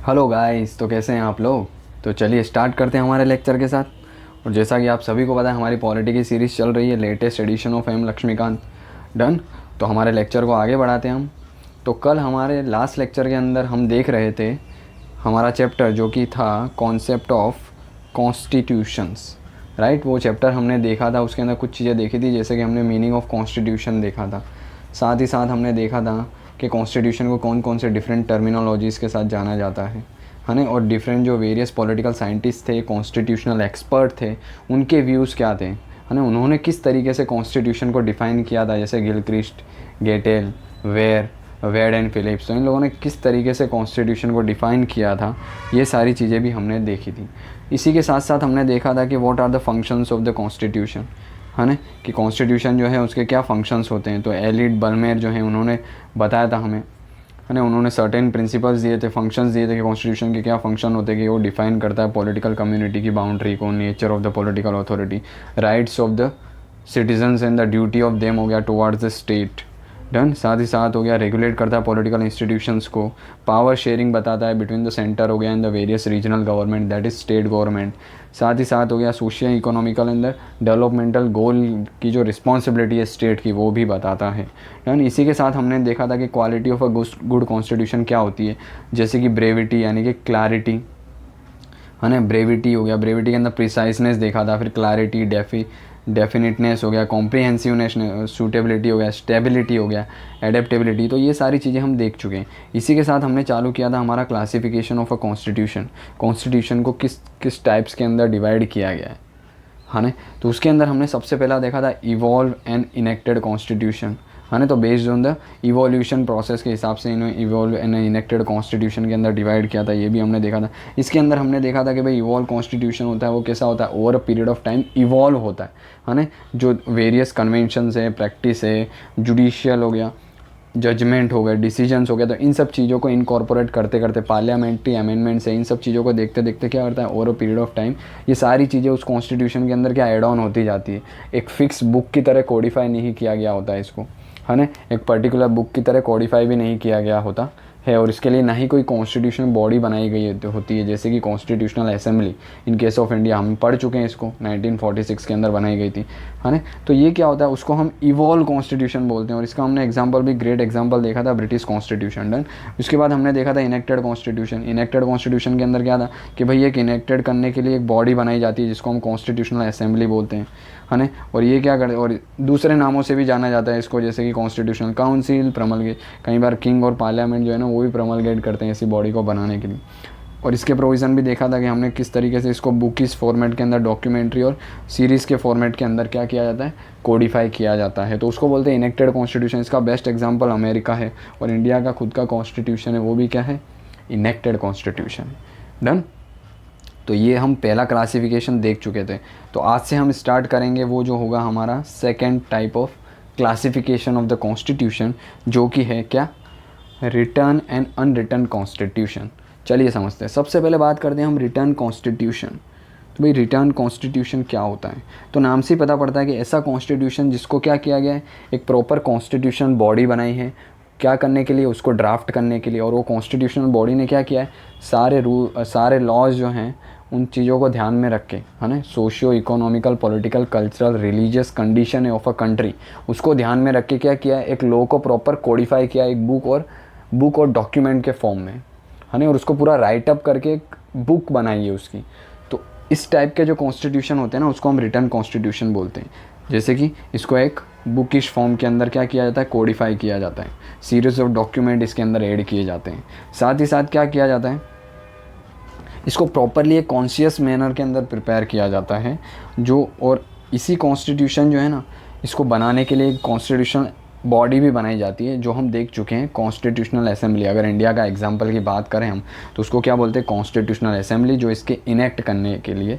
Hello guys, तो कैसे हैं आप लोग। तो चलिए स्टार्ट करते हैं हमारे लेक्चर के साथ। और जैसा कि आप सभी को पता है, हमारी पॉलिटी की सीरीज़ चल रही है, latest edition of M Laxmikanth. Done. तो हमारे लेक्चर को आगे बढ़ाते हैं हम। तो कल हमारे लास्ट लेक्चर के अंदर हम देख रहे थे हमारा चैप्टर जो कि था कॉन्सेप्ट ऑफ कॉन्स्टिट्यूशंस। राइट, वो चैप्टर हमने देखा था। उसके अंदर कुछ चीज़ें देखी थी, जैसे कि हमने मीनिंग ऑफ कॉन्स्टिट्यूशन देखा था। साथ ही साथ हमने देखा था कि कॉन्स्टिट्यूशन को कौन कौन से डिफरेंट टर्मिनोलॉजीज़ के साथ जाना जाता है ना। और डिफरेंट जो वेरियस पॉलिटिकल साइंटिस्ट थे, कॉन्स्टिट्यूशनल एक्सपर्ट थे, उनके व्यूज़ क्या थे, है ना। उन्होंने किस तरीके से कॉन्स्टिट्यूशन को डिफ़ाइन किया था, जैसे Gilchrist, Gettell, Wade and Philips. तो इन लोगों ने किस तरीके से कॉन्स्टिट्यूशन को डिफ़ाइन किया था, ये सारी चीज़ें भी हमने देखी थी। इसी के साथ साथ हमने देखा था कि what are the functions of the constitution, है ना, कि कॉन्स्टिट्यूशन जो है उसके क्या फंक्शंस होते हैं। तो एलिड बल्मेर जो है उन्होंने बताया था हमें, है ना। उन्होंने सर्टेन प्रिंसिपल्स दिए थे, फंक्शंस दिए थे कि कॉन्स्टिट्यूशन के क्या फंक्शन होते हैं, कि वो डिफाइन करता है पॉलिटिकल कम्युनिटी की बाउंड्री को, nature of the political authority, rights of the citizens and the duty of them हो गया टुवार्ड्स द स्टेट। डन। साथ ही साथ हो गया रेगुलेट करता है पॉलिटिकल इंस्टीट्यूशंस को, पावर शेयरिंग बताता है बिटवीन द सेंटर हो गया and the various regional government, that is state government. साथ ही साथ हो गया socio economical and the developmental goal की जो रिस्पॉन्सिबिलिटी है स्टेट की, वो भी बताता है। डन। इसी के साथ हमने देखा था कि quality of a good constitution क्या होती है, जैसे कि ब्रेविटी यानी कि क्लैरिटी, है ना। ब्रेविटी हो गया, ब्रेविटी के अंदर प्रिसाइसनेस देखा था, फिर क्लैरिटी, डेफिनेटनेस हो गया, कॉम्प्रिहेंसिवनेस, सूटेबिलिटी हो गया, स्टेबिलिटी हो गया, एडेप्टेबिलिटी। तो ये सारी चीज़ें हम देख चुके हैं। इसी के साथ हमने चालू किया था हमारा classification of a constitution. Constitution को किस किस टाइप्स के अंदर डिवाइड किया गया है ना। तो उसके अंदर हमने सबसे पहला देखा था इवॉल्व एंड इनेक्टेड कॉन्स्टिट्यूशन, है ना। तो based on the evolution process के हिसाब से इन्हें इवॉल्व एंड इनेक्टेड कॉन्स्टिट्यूशन के अंदर डिवाइड किया था, ये भी हमने देखा था। इसके अंदर हमने देखा था कि भाई इवॉल्व कॉन्स्टिट्यूशन होता है वो कैसा होता है, over a period of time evolve होता है ना। जो वेरियस कन्वेंशंस है, प्रैक्टिस है, जुडिशियल हो गया, जजमेंट हो गया, डिसीजंस हो गया, तो इन सब चीज़ों को इनकॉर्पोरेट करते करते पार्लियामेंट्री अमेंडमेंट्स है, इन सब चीज़ों को देखते देखते क्या करता है, over a period of time ये सारी चीज़ें उस कॉन्स्टिट्यूशन के अंदर क्या ऐड ऑन होती जाती है। एक फिक्स बुक की तरह कोडिफाई नहीं किया गया होता है इसको, है ना। एक पर्टिकुलर बुक की तरह कोडिफाई भी नहीं किया गया होता है। और इसके लिए ना ही कोई कॉन्स्टिट्यूशनल बॉडी बनाई गई होती है, जैसे कि constitutional assembly in case of India, हम पढ़ चुके हैं इसको, 1946 के अंदर बनाई गई थी, है ना। तो ये क्या होता है, उसको हम इवॉल्व कॉन्स्टिट्यूशन बोलते हैं। और इसका हमने एग्जाम्पल भी, ग्रेट एग्जाम्पल देखा था ब्रिटिश कॉन्स्टिट्यूशन। डन। उसके बाद हमने देखा था इनेक्टेड कॉन्स्टिट्यूशन। इनेक्टेड कॉन्स्टिट्यूशन के अंदर क्या था कि भाई एक इनेक्टेड करने के लिए एक बॉडी बनाई जाती है जिसको हम कॉन्स्टिट्यूशनल असेंबली बोलते हैं, है ना। और ये क्या करते, और दूसरे नामों से भी जाना जाता है इसको, जैसे कि कॉन्स्टिट्यूशनल काउंसिल, प्रमलगेट, कई बार किंग और पार्लियामेंट जो है ना वो भी प्रमलगेट करते हैं इसी बॉडी को बनाने के लिए। और इसके प्रोविज़न भी देखा था कि हमने किस तरीके से इसको बुकिस फॉर्मेट के अंदर, डॉक्यूमेंट्री और सीरीज़ के फॉर्मेट के अंदर क्या किया जाता है, कोडिफाई किया जाता है। तो उसको बोलते हैं इनेक्टेड कॉन्स्टिट्यूशन। इसका बेस्ट एग्जांपल अमेरिका है, और इंडिया का खुद का कॉन्स्टिट्यूशन है, वो भी क्या है, इनेक्टेड कॉन्स्टिट्यूशन। डन। तो ये हम पहला क्लासिफिकेशन देख चुके थे। तो आज से हम स्टार्ट करेंगे वो जो होगा हमारा second type of classification of the constitution, जो कि है क्या, रिटर्न एंड अनरिटर्न कॉन्स्टिट्यूशन। चलिए समझते हैं। सबसे पहले बात करते हैं हम रिटर्न कॉन्स्टिट्यूशन। तो भाई रिटर्न कॉन्स्टिट्यूशन क्या होता है, तो नाम से ही पता पड़ता है कि ऐसा कॉन्स्टिट्यूशन जिसको क्या किया गया है, एक प्रॉपर कॉन्स्टिट्यूशन बॉडी बनाई है, क्या करने के लिए, उसको ड्राफ्ट करने के लिए। और वो कॉन्स्टिट्यूशनल बॉडी ने क्या किया है, सारे लॉज जो हैं उन चीज़ों को ध्यान में रख के, है ना, socio economical, political, cultural, religious condition of a country, उसको ध्यान में रख के क्या किया है, एक लॉ को प्रॉपर कोडिफाई किया एक बुक और डॉक्यूमेंट के फॉर्म में, है ना। और उसको पूरा राइट अप करके एक बुक बनाई है उसकी। तो इस टाइप के जो कॉन्स्टिट्यूशन होते हैं ना, उसको हम रिटर्न कॉन्स्टिट्यूशन बोलते हैं। जैसे कि इसको एक बुकिश फॉर्म के अंदर क्या किया जाता है, कोडिफाई किया जाता है, सीरीज ऑफ डॉक्यूमेंट इसके अंदर ऐड किए जाते हैं। साथ ही साथ क्या किया जाता है, इसको प्रॉपरली एक कॉन्शियस मैनर के अंदर प्रिपेयर किया जाता है जो। और इसी कॉन्स्टिट्यूशन जो है ना, इसको बनाने के लिए एक कॉन्स्टिट्यूशन बॉडी भी बनाई जाती है, जो हम देख चुके हैं, कॉन्स्टिट्यूशनल असेंबली। अगर इंडिया का एग्जांपल की बात करें हम, तो उसको क्या बोलते हैं, कॉन्स्टिट्यूशनल असेंबली, जो इसके इनेक्ट करने के लिए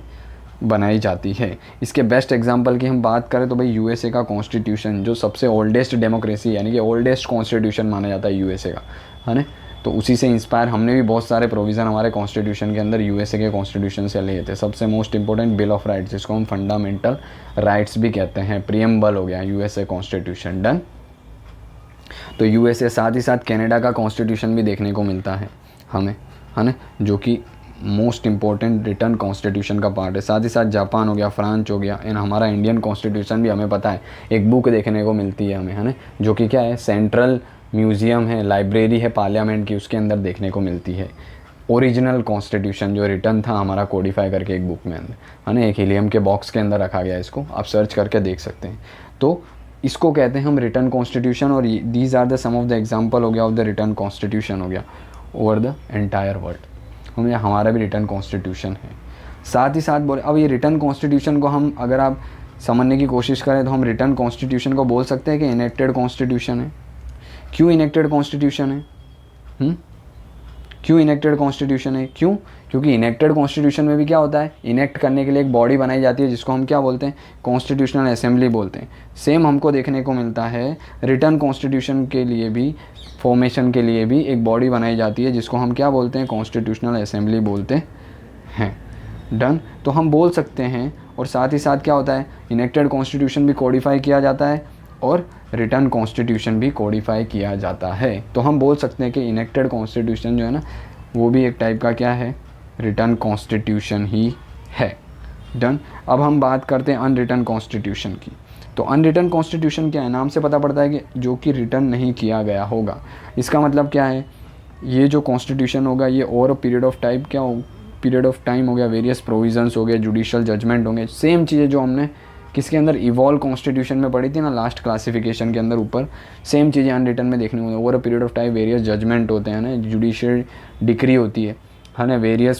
बनाई जाती है। इसके बेस्ट एग्जांपल की हम बात करें तो भाई यूएसए का कॉन्स्टिट्यूशन, जो सबसे ओल्डेस्ट डेमोक्रेसी यानी कि ओल्डेस्ट कॉन्स्टिट्यूशन माना जाता है यूएसए का, है ना। तो उसी से इंस्पायर हमने भी बहुत सारे प्रोविज़न हमारे कॉन्स्टिट्यूशन के अंदर यूएसए के कॉन्स्टिट्यूशन से लिए थे। सबसे most important bill of rights, जिसको हम फंडामेंटल राइट्स भी कहते हैं, प्रियम्बल हो गया यूएसए कॉन्स्टिट्यूशन। डन। तो यूएसए, साथ ही साथ कनाडा का कॉन्स्टिट्यूशन भी देखने को मिलता है हमें, है ना, जो कि मोस्ट इम्पोर्टेंट रिटर्न कॉन्स्टिट्यूशन का पार्ट है। साथ ही साथ जापान हो गया, फ्रांस हो गया, एंड हमारा इंडियन कॉन्स्टिट्यूशन भी हमें पता है एक बुक देखने को मिलती है हमें, है ना, जो कि क्या है, सेंट्रल म्यूज़ियम है, लाइब्रेरी है पार्लियामेंट की, उसके अंदर देखने को मिलती है ओरिजिनल कॉन्स्टिट्यूशन जो रिटर्न था हमारा कोडिफाई करके एक बुक में अंदर, है ना, एक हीलियम के बॉक्स के अंदर रखा गया है। इसको आप सर्च करके देख सकते हैं। तो इसको कहते हैं हम रिटर्न कॉन्स्टिट्यूशन, और these are the some of the example हो गया ऑफ द रिटर्न कॉन्स्टिट्यूशन हो गया ओवर द एंटायर वर्ल्ड। हमारा भी रिटर्न कॉन्स्टिट्यूशन है। साथ ही साथ बोले, अब ये रिटर्न कॉन्स्टिट्यूशन को हम अगर आप समझने की कोशिश करें तो हम रिटर्न कॉन्स्टिट्यूशन को बोल सकते हैं कि इनेक्टेड कॉन्स्टिट्यूशन है। क्यों इनेक्टेड कॉन्स्टिट्यूशन है? क्यों इनेक्टेड कॉन्स्टिट्यूशन है? क्यों? क्योंकि इनेक्टेड कॉन्स्टिट्यूशन में भी क्या होता है, इनेक्ट करने के लिए एक बॉडी बनाई जाती है जिसको हम क्या बोलते हैं, कॉन्स्टिट्यूशनल असेंबली बोलते हैं। सेम हमको देखने को मिलता है रिटर्न कॉन्स्टिट्यूशन के लिए भी, फॉर्मेशन के लिए भी एक बॉडी बनाई जाती है जिसको हम क्या बोलते हैं, कॉन्स्टिट्यूशनल असेंबली बोलते हैं। डन। तो हम बोल सकते हैं, और साथ ही साथ क्या होता है, इनेक्टेड कॉन्स्टिट्यूशन भी कोडिफाई किया जाता है और रिटर्न कॉन्स्टिट्यूशन भी कोडिफाई किया जाता है। तो हम बोल सकते हैं कि इनेक्टेड कॉन्स्टिट्यूशन जो है ना, वो भी एक टाइप का क्या है, रिटर्न कॉन्स्टिट्यूशन ही है। डन। अब हम बात करते हैं अनरिटन कॉन्स्टिट्यूशन की। तो अनरिटन कॉन्स्टिट्यूशन क्या है, नाम से पता पड़ता है कि जो कि रिटर्न नहीं किया गया होगा। इसका मतलब क्या है, ये जो कॉन्स्टिट्यूशन होगा ये over a period of time क्या हो, पीरियड ऑफ टाइम हो गया, वेरियस प्रोविजंस हो गए, जुडिशियल जजमेंट होंगे, सेम चीज़ें जो हमने किसके अंदर, इवॉल्व कॉन्स्टिट्यूशन में पढ़ी थी ना, लास्ट क्लासिफिकेशन के अंदर ऊपर, सेम चीज़ें अनरिटन में देखने को मिलती है। Over a period of time various judgement होते हैं ना, जुडिशियल डिक्री होती है ना, वेरियस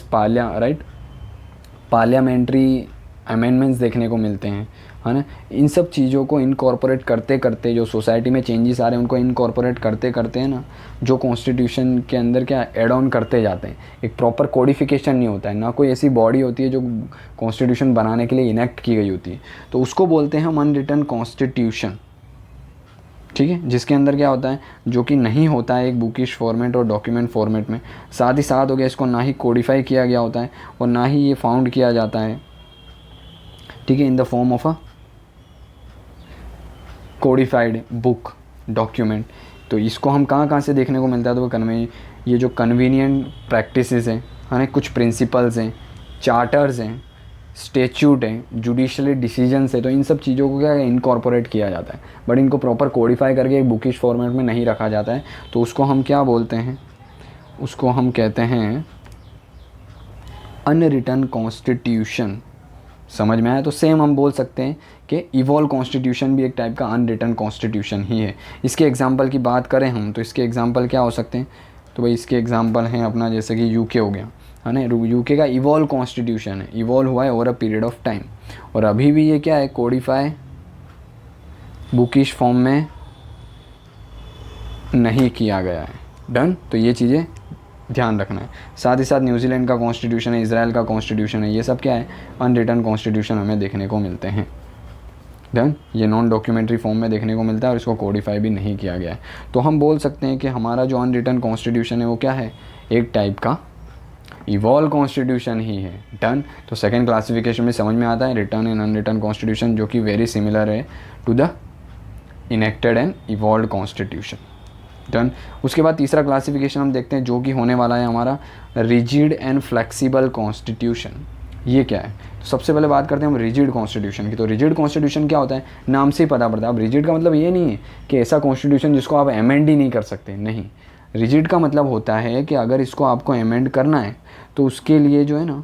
पार्लियामेंट्री अमेंडमेंट्स देखने को मिलते हैं, है ना। इन सब चीज़ों को इनकॉर्पोरेट करते करते, जो सोसाइटी में चेंजेस आ रहे हैं उनको इनकॉर्पोरेट करते करते हैं ना, जो कॉन्स्टिट्यूशन के अंदर क्या एड ऑन करते जाते हैं। एक प्रॉपर कोडिफिकेशन नहीं होता है, ना कोई ऐसी बॉडी होती है जो कॉन्स्टिट्यूशन बनाने के लिए इनेक्ट की गई होती है। तो उसको बोलते हैं हम अनरिटन कॉन्स्टिट्यूशन, ठीक है, जिसके अंदर क्या होता है, जो कि नहीं होता है एक बुकिश फॉर्मेट और डॉक्यूमेंट फॉर्मेट में। साथ ही साथ हो गया, इसको ना ही कोडिफाई किया गया होता है और ना ही ये फाउंड किया जाता है, ठीक है, in the form of a codified book document. तो इसको हम कहाँ से देखने को मिलता है, तो वो ये जो कन्वीनियंट प्रैक्टिसेस हैं, है ना, कुछ प्रिंसिपल्स हैं, चार्टर्स हैं, स्टेच्यूट हैं, जुडिशली डिसीजंस है, तो इन सब चीज़ों को क्या इनकॉर्पोरेट किया जाता है, बट इनको प्रॉपर कोडिफाई करके एक बुकिश फॉर्मेट में नहीं रखा जाता है। तो उसको हम क्या बोलते हैं, उसको हम कहते हैं अनरिटन कॉन्स्टिट्यूशन। समझ में आया? तो सेम हम बोल सकते हैं कि इवॉल्व कॉन्स्टिट्यूशन भी एक टाइप का अनरिटन कॉन्स्टिट्यूशन ही है। इसके एग्जांपल की बात करें हम, तो इसके एग्जांपल क्या हो सकते हैं, तो भाई इसके एग्जांपल हैं अपना, जैसे कि यूके हो गया, है ना। यूके का इवॉल्व कॉन्स्टिट्यूशन है, इवॉल्व हुआ है over a period of time, और अभी भी ये क्या है, कोडिफाई बुकिश फॉर्म में नहीं किया गया है। डन। तो ये चीज़ें ध्यान रखना है। साथ ही साथ न्यूजीलैंड का कॉन्स्टिट्यूशन है, इजराइल का कॉन्स्टिट्यूशन है, ये सब क्या है, अनरिटन कॉन्स्टिट्यूशन हमें देखने को मिलते हैं। डन। ये नॉन डॉक्यूमेंट्री फॉर्म में देखने को मिलता है और इसको कोडिफाई भी नहीं किया गया है। तो हम बोल सकते हैं कि हमारा जो अनरिटन कॉन्स्टिट्यूशन है वो क्या है, एक टाइप का इवॉल्व कॉन्स्टिट्यूशन ही है। डन। तो सेकेंड क्लासिफिकेशन में समझ में आता है रिटर्न एंड अनरिटन कॉन्स्टिट्यूशन, जो कि वेरी सिमिलर है to the enacted and evolve constitution. Done. उसके बाद तीसरा क्लासिफिकेशन हम देखते हैं जो कि होने वाला है हमारा रिजिड एंड फ्लेक्सिबल कॉन्स्टिट्यूशन। ये क्या है, तो सबसे पहले बात करते हैं हम रिजिड कॉन्स्टिट्यूशन की। तो रिजिड कॉन्स्टिट्यूशन क्या होता है, नाम से ही पता पड़ता है। अब रिजिड का मतलब ये नहीं है कि ऐसा कॉन्स्टिट्यूशन जिसको आप अमेंड ही नहीं कर सकते, नहीं। रिजिड का मतलब होता है कि अगर इसको आपको अमेंड करना है तो उसके लिए जो है ना,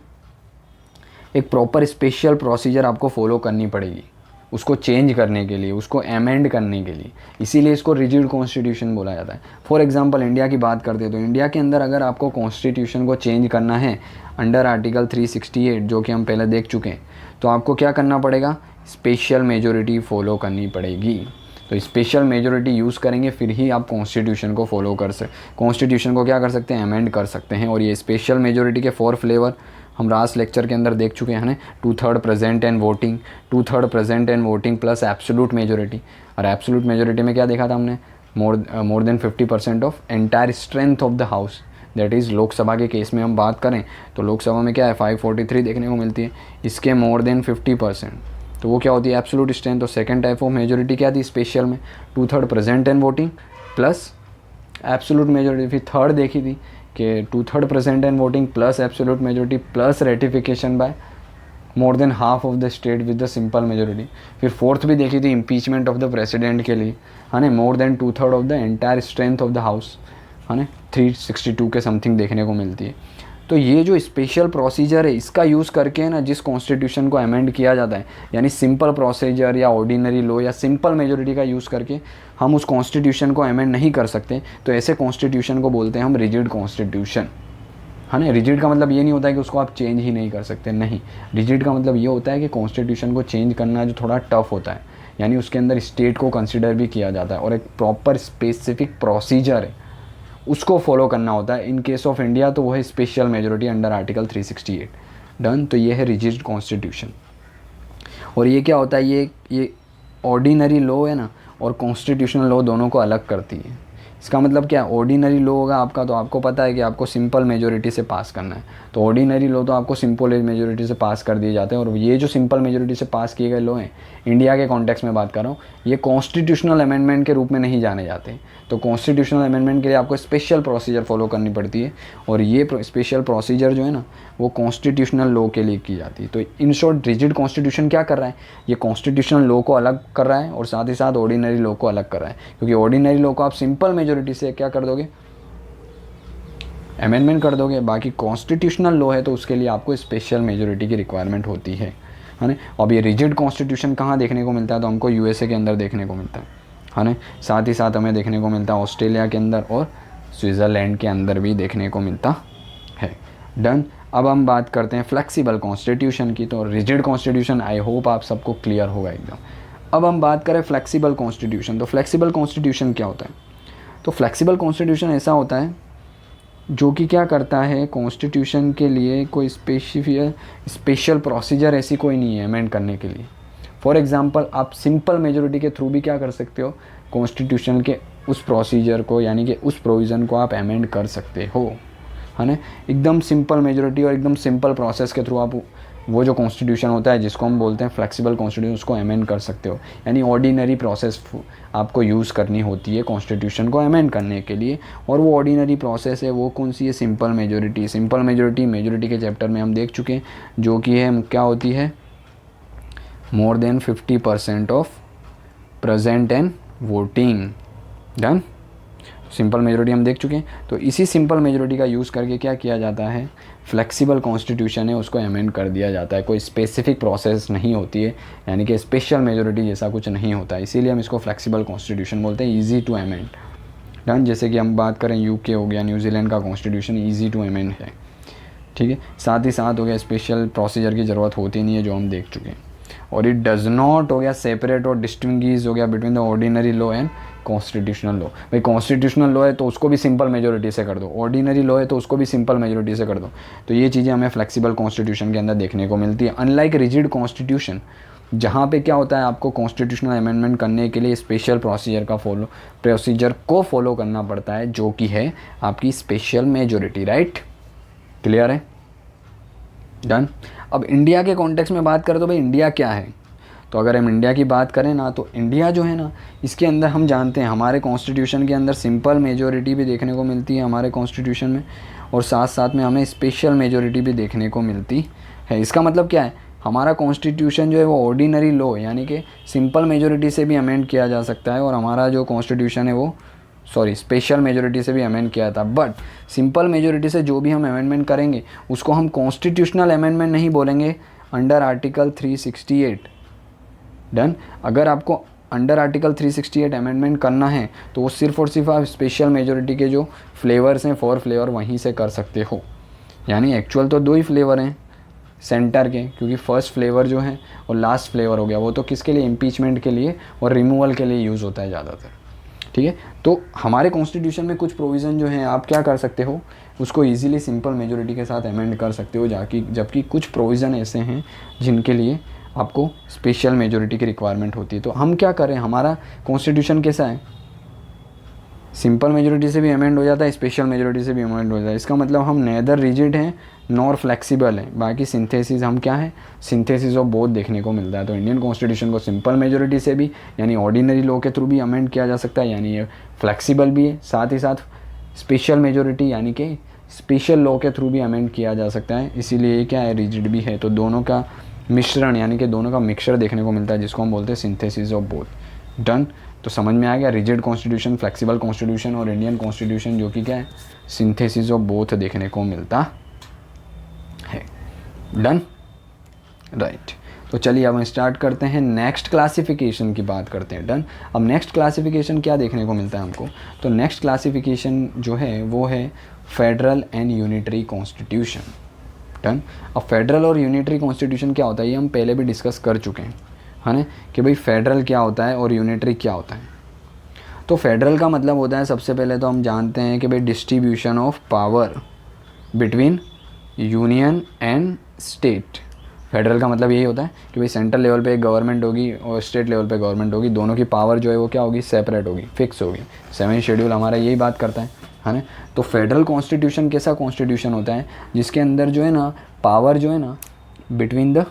एक प्रॉपर स्पेशल प्रोसीजर आपको फॉलो करनी पड़ेगी उसको चेंज करने के लिए, उसको अमेंड करने के लिए। इसीलिए इसको रिजिड कॉन्स्टिट्यूशन बोला जाता है। फॉर एग्जांपल इंडिया की बात करते हैं तो इंडिया के अंदर अगर आपको कॉन्स्टिट्यूशन को चेंज करना है अंडर आर्टिकल 368, जो कि हम पहले देख चुके हैं, तो आपको क्या करना पड़ेगा, स्पेशल मेजोरिटी फॉलो करनी पड़ेगी। तो स्पेशल मेजोरिटी यूज़ करेंगे फिर ही आप कॉन्स्टिट्यूशन को फॉलो कर कॉन्स्टिट्यूशन को क्या कर सकते हैं, अमेंड कर सकते हैं। और ये स्पेशल मेजोरिटी के 4 फ्लेवर हम लास्ट लेक्चर के अंदर देख चुके हैं ना, 2/3 present and voting, 2/3 present and voting plus absolute majority. और एब्सोल्यूट मेजोरिटी में क्या देखा था हमने, more than 50% of entire strength of the house, that is Lok Sabha के केस में हम बात करें तो लोकसभा में क्या है 543 देखने को मिलती है, इसके मोर देन 50%, तो वो क्या होती है एब्सोल्यूट स्ट्रेंथ। तो सेकंड टाइप ऑफ मेजोरिटी क्या थी स्पेशल में, 2/3 present and voting plus absolute majority. फिर थर्ड देखी थी कि 2/3 present and voting plus absolute majority plus ratification by more than half of the state with the simple majority. फिर fourth भी देखी थी इम्पीचमेंट ऑफ द प्रेसिडेंट के लिए, है ना, more than 2/3 of the entire strength of the house, है ना, 362 के समथिंग देखने को मिलती है। तो ये जो स्पेशल प्रोसीजर है इसका यूज़ करके ना जिस कॉन्स्टिट्यूशन को अमेंड किया जाता है, यानी सिंपल प्रोसीजर या ऑर्डिनरी लॉ या सिंपल मेजोरिटी का यूज़ करके हम उस कॉन्स्टिट्यूशन को अमेंड नहीं कर सकते, तो ऐसे कॉन्स्टिट्यूशन को बोलते हैं हम रिजिड कॉन्स्टिट्यूशन, है ना। रिजिड का मतलब ये नहीं होता है कि उसको आप चेंज ही नहीं कर सकते, नहीं। रिजिड का मतलब ये होता है कि कॉन्स्टिट्यूशन को चेंज करना जो थोड़ा टफ होता है, यानी उसके अंदर स्टेट को कंसिडर भी किया जाता है और एक प्रॉपर स्पेसिफिक प्रोसीजर है उसको फॉलो करना होता है। इन केस ऑफ इंडिया तो वो है special majority under article 368। Done. तो ये है रिजिड कॉन्स्टिट्यूशन। और ये क्या होता है, ये ऑर्डिनरी लॉ है ना और कॉन्स्टिट्यूशनल लॉ दोनों को अलग करती है। इसका मतलब क्या, ऑर्डिनरी लॉ होगा आपका तो आपको पता है कि आपको सिंपल मेजोरिटी से पास करना है, तो ऑर्डिनरी लॉ तो आपको सिंपल मेजोरिटी से पास कर दिए जाते हैं। और ये जो सिंपल मेजोरिटी से पास किए गए लॉ हैं, इंडिया के कॉन्टेक्स्ट में बात कर रहा हूँ, ये कॉन्स्टिट्यूशनल अमेंडमेंट के रूप में नहीं जाने जाते। तो कॉन्स्टिट्यूशनल अमेंडमेंट के लिए आपको स्पेशल प्रोसीजर फॉलो करनी पड़ती है, और ये स्पेशल प्रोसीजर जो है ना वो कॉन्स्टिट्यूशनल लॉ के लिए की जाती है। तो इन शॉर्ट रिजिड कॉन्स्टिट्यूशन क्या कर रहा है, ये कॉन्स्टिट्यूशनल लॉ को अलग कर रहा है और साथ ही साथ ऑर्डिनरी लॉ को अलग कर रहा है। क्योंकि ऑर्डिनरी लॉ को आप सिंपल मेजोरिटी से क्या कर दोगे, अमेंडमेंट कर दोगे, बाकी कॉन्स्टिट्यूशनल लॉ है तो उसके लिए आपको स्पेशल मेजोरिटी की रिक्वायरमेंट होती है ना। अब ये रिजिड कॉन्स्टिट्यूशन कहाँ देखने को मिलता है, तो हमको यूएसए के अंदर देखने को मिलता है ना। साथ ही साथ हमें देखने को मिलता है ऑस्ट्रेलिया के अंदर और स्विट्ज़रलैंड के अंदर भी देखने को मिलता है। डन। अब हम बात करते हैं फ्लेक्सिबल कॉन्स्टिट्यूशन की। तो रिजिड कॉन्स्टिट्यूशन आई होप आप सबको क्लियर होगा एकदम। अब हम बात करें फ्लेक्सिबल कॉन्स्टिट्यूशन। तो फ्लेक्सिबल कॉन्स्टिट्यूशन क्या होता है, तो फ्लेक्सिबल कॉन्स्टिट्यूशन ऐसा होता है जो कि क्या करता है, कॉन्स्टिट्यूशन के लिए कोई स्पेशल प्रोसीजर ऐसी कोई नहीं है अमेंड करने के लिए। फॉर एग्जांपल आप सिंपल मेजोरिटी के थ्रू भी क्या कर सकते हो, कॉन्स्टिट्यूशन के उस प्रोसीजर को यानी कि उस प्रोविज़न को आप अमेंड कर सकते हो, है ना। एकदम सिंपल मेजोरिटी और एकदम सिंपल प्रोसेस के थ्रू आप वो जो कॉन्स्टिट्यूशन होता है जिसको हम बोलते हैं फ्लेक्सिबल कॉन्स्टिट्यूशन उसको अमेंड कर सकते हो। यानी ऑर्डिनरी प्रोसेस आपको यूज़ करनी होती है कॉन्स्टिट्यूशन को अमेंड करने के लिए, और वो ऑर्डिनरी प्रोसेस है वो कौन सी है, सिंपल मेजोरिटी। सिंपल मेजोरिटी के चैप्टर में हम देख चुके हैं, जो कि है क्या होती है, more than 50% of present and voting. Done. Simple majority हम देख चुके हैं। तो इसी सिंपल मेजोरिटी का यूज़ करके क्या किया जाता है, फ्लेक्सिबल कॉन्स्टिट्यूशन है उसको अमेंड कर दिया जाता है। कोई स्पेसिफिक प्रोसेस नहीं होती है, यानी कि स्पेशल मेजोरिटी जैसा कुछ नहीं होता है, इसीलिए हम इसको फ्लेक्सिबल कॉन्स्टिट्यूशन बोलते हैं, ईजी टू अमेंड। डन। जैसे कि हम बात करें यूके हो गया, न्यूजीलैंड का कॉन्स्टिट्यूशन ईजी टू अमेंड है, ठीक है। साथ ही साथ हो गया स्पेशल प्रोसीजर की ज़रूरत होती नहीं है, जो हम देख चुके हैं। और इट डज़ नॉट हो गया सेपरेट और डिस्टिंग्विश हो गया between the ordinary law and constitutional law. भाई कॉन्स्टिट्यूशनल लॉ है तो उसको भी सिंपल मेजोरिटी से कर दो, ऑर्डिनरी लॉ है तो उसको भी सिंपल मेजोरिटी से कर दो। तो ये चीज़ें हमें फ्लेक्सिबल कॉन्स्टिट्यूशन के अंदर देखने को मिलती है, अनलाइक रिजिड कॉन्स्टिट्यूशन जहाँ पे क्या होता है आपको कॉन्स्टिट्यूशनल अमेंडमेंट करने के लिए स्पेशल प्रोसीजर को फॉलो करना पड़ता है, जो कि है आपकी स्पेशल मेजोरिटी। राइट, क्लियर है। डन। अब इंडिया के कॉन्टेक्स्ट में बात करें तो भाई इंडिया क्या है, तो अगर हम इंडिया की बात करें ना तो इंडिया जो है ना इसके अंदर हम जानते हैं हमारे कॉन्स्टिट्यूशन के अंदर सिंपल मेजोरिटी भी देखने को मिलती है हमारे कॉन्स्टिट्यूशन में, और साथ साथ में हमें स्पेशल मेजोरिटी भी देखने को मिलती है। इसका मतलब क्या है, हमारा कॉन्स्टिट्यूशन जो है वो ऑर्डिनरी लॉ यानी कि सिंपल मेजोरिटी से भी अमेंड किया जा सकता है, और हमारा जो कॉन्स्टिट्यूशन है वो स्पेशल मेजोरिटी से भी अमेंड किया था। बट सिंपल मेजोरिटी से जो भी हम अमेंडमेंट करेंगे उसको हम कॉन्स्टिट्यूशनल अमेंडमेंट नहीं बोलेंगे, अंडर आर्टिकल 368। डन। अगर आपको अंडर आर्टिकल 368 अमेंडमेंट करना है तो वो सिर्फ और सिर्फ आप स्पेशल मेजोरिटी के जो फ्लेवर्स हैं 4 फ्लेवर वहीं से कर सकते हो। यानी एक्चुअल तो 2 ही फ्लेवर हैं सेंटर के, क्योंकि फर्स्ट फ्लेवर जो है और लास्ट फ्लेवर हो गया वो तो किसके लिए, इम्पीचमेंट के लिए और रिमूवल के लिए यूज़ होता है ज़्यादातर, ठीक है। तो हमारे कॉन्स्टिट्यूशन में कुछ प्रोविज़न जो हैं आप क्या कर सकते हो, उसको इजीली सिंपल मेजोरिटी के साथ अमेंड कर सकते हो, जबकि कुछ प्रोविज़न ऐसे हैं जिनके लिए आपको स्पेशल मेजोरिटी की रिक्वायरमेंट होती है। तो हम क्या करें, हमारा कॉन्स्टिट्यूशन कैसा है, सिंपल मेजोरिटी से भी अमेंड हो जाता है, स्पेशल मेजोरिटी से भी अमेंड हो जाता है। इसका मतलब हम नेदर रिजिड हैं नॉर फ्लेक्सिबल हैं। बाकी सिंथेसिस हम क्या है, सिंथेसिस ऑफ बोथ देखने को मिलता है। तो इंडियन कॉन्स्टिट्यूशन को सिंपल मेजोरिटी से भी यानी ऑर्डिनरी लॉ के थ्रू भी अमेंड किया जा सकता है, यानी ये फ्लेक्सिबल भी है, साथ ही साथ स्पेशल मेजोरिटी यानी कि स्पेशल लॉ के थ्रू भी अमेंड किया जा सकता है, इसीलिए ये क्या है, रिजिड भी है। तो दोनों का मिश्रण यानी कि दोनों का मिक्सचर देखने को मिलता है, जिसको हम बोलते हैं सिंथेसिस ऑफ बोथ। डन। तो समझ में आ गया, रिजिड कॉन्स्टिट्यूशन, फ्लेक्सिबल कॉन्स्टिट्यूशन और इंडियन कॉन्स्टिट्यूशन जो कि क्या है, सिंथेसिस ऑफ बोथ देखने को मिलता है। Done, right. तो चलिए अब हम स्टार्ट करते हैं, नेक्स्ट क्लासिफिकेशन की बात करते हैं। डन। अब नेक्स्ट क्लासिफिकेशन क्या देखने को मिलता है हमको, तो नेक्स्ट क्लासिफिकेशन जो है वो है federal and unitary constitution. Done. अब फेडरल और यूनिटरी कॉन्स्टिट्यूशन क्या होता है, ये हम पहले भी डिस्कस कर चुके हैं, है ना, कि भाई फेडरल क्या होता है और यूनिटरी क्या होता है। तो फेडरल का मतलब होता है, सबसे पहले तो हम जानते हैं कि भाई distribution of power between union and state. Federal का मतलब यही होता है कि भाई सेंट्रल लेवल पे एक गवर्नमेंट होगी और स्टेट लेवल पे गवर्नमेंट होगी, दोनों की पावर जो है वो क्या होगी, सेपरेट होगी, फिक्स होगी। 7 शेड्यूल हमारा यही बात करता है ना। तो फेडरल कॉन्स्टिट्यूशन कैसा कॉन्स्टिट्यूशन होता है, जिसके अंदर जो है ना पावर जो है ना between the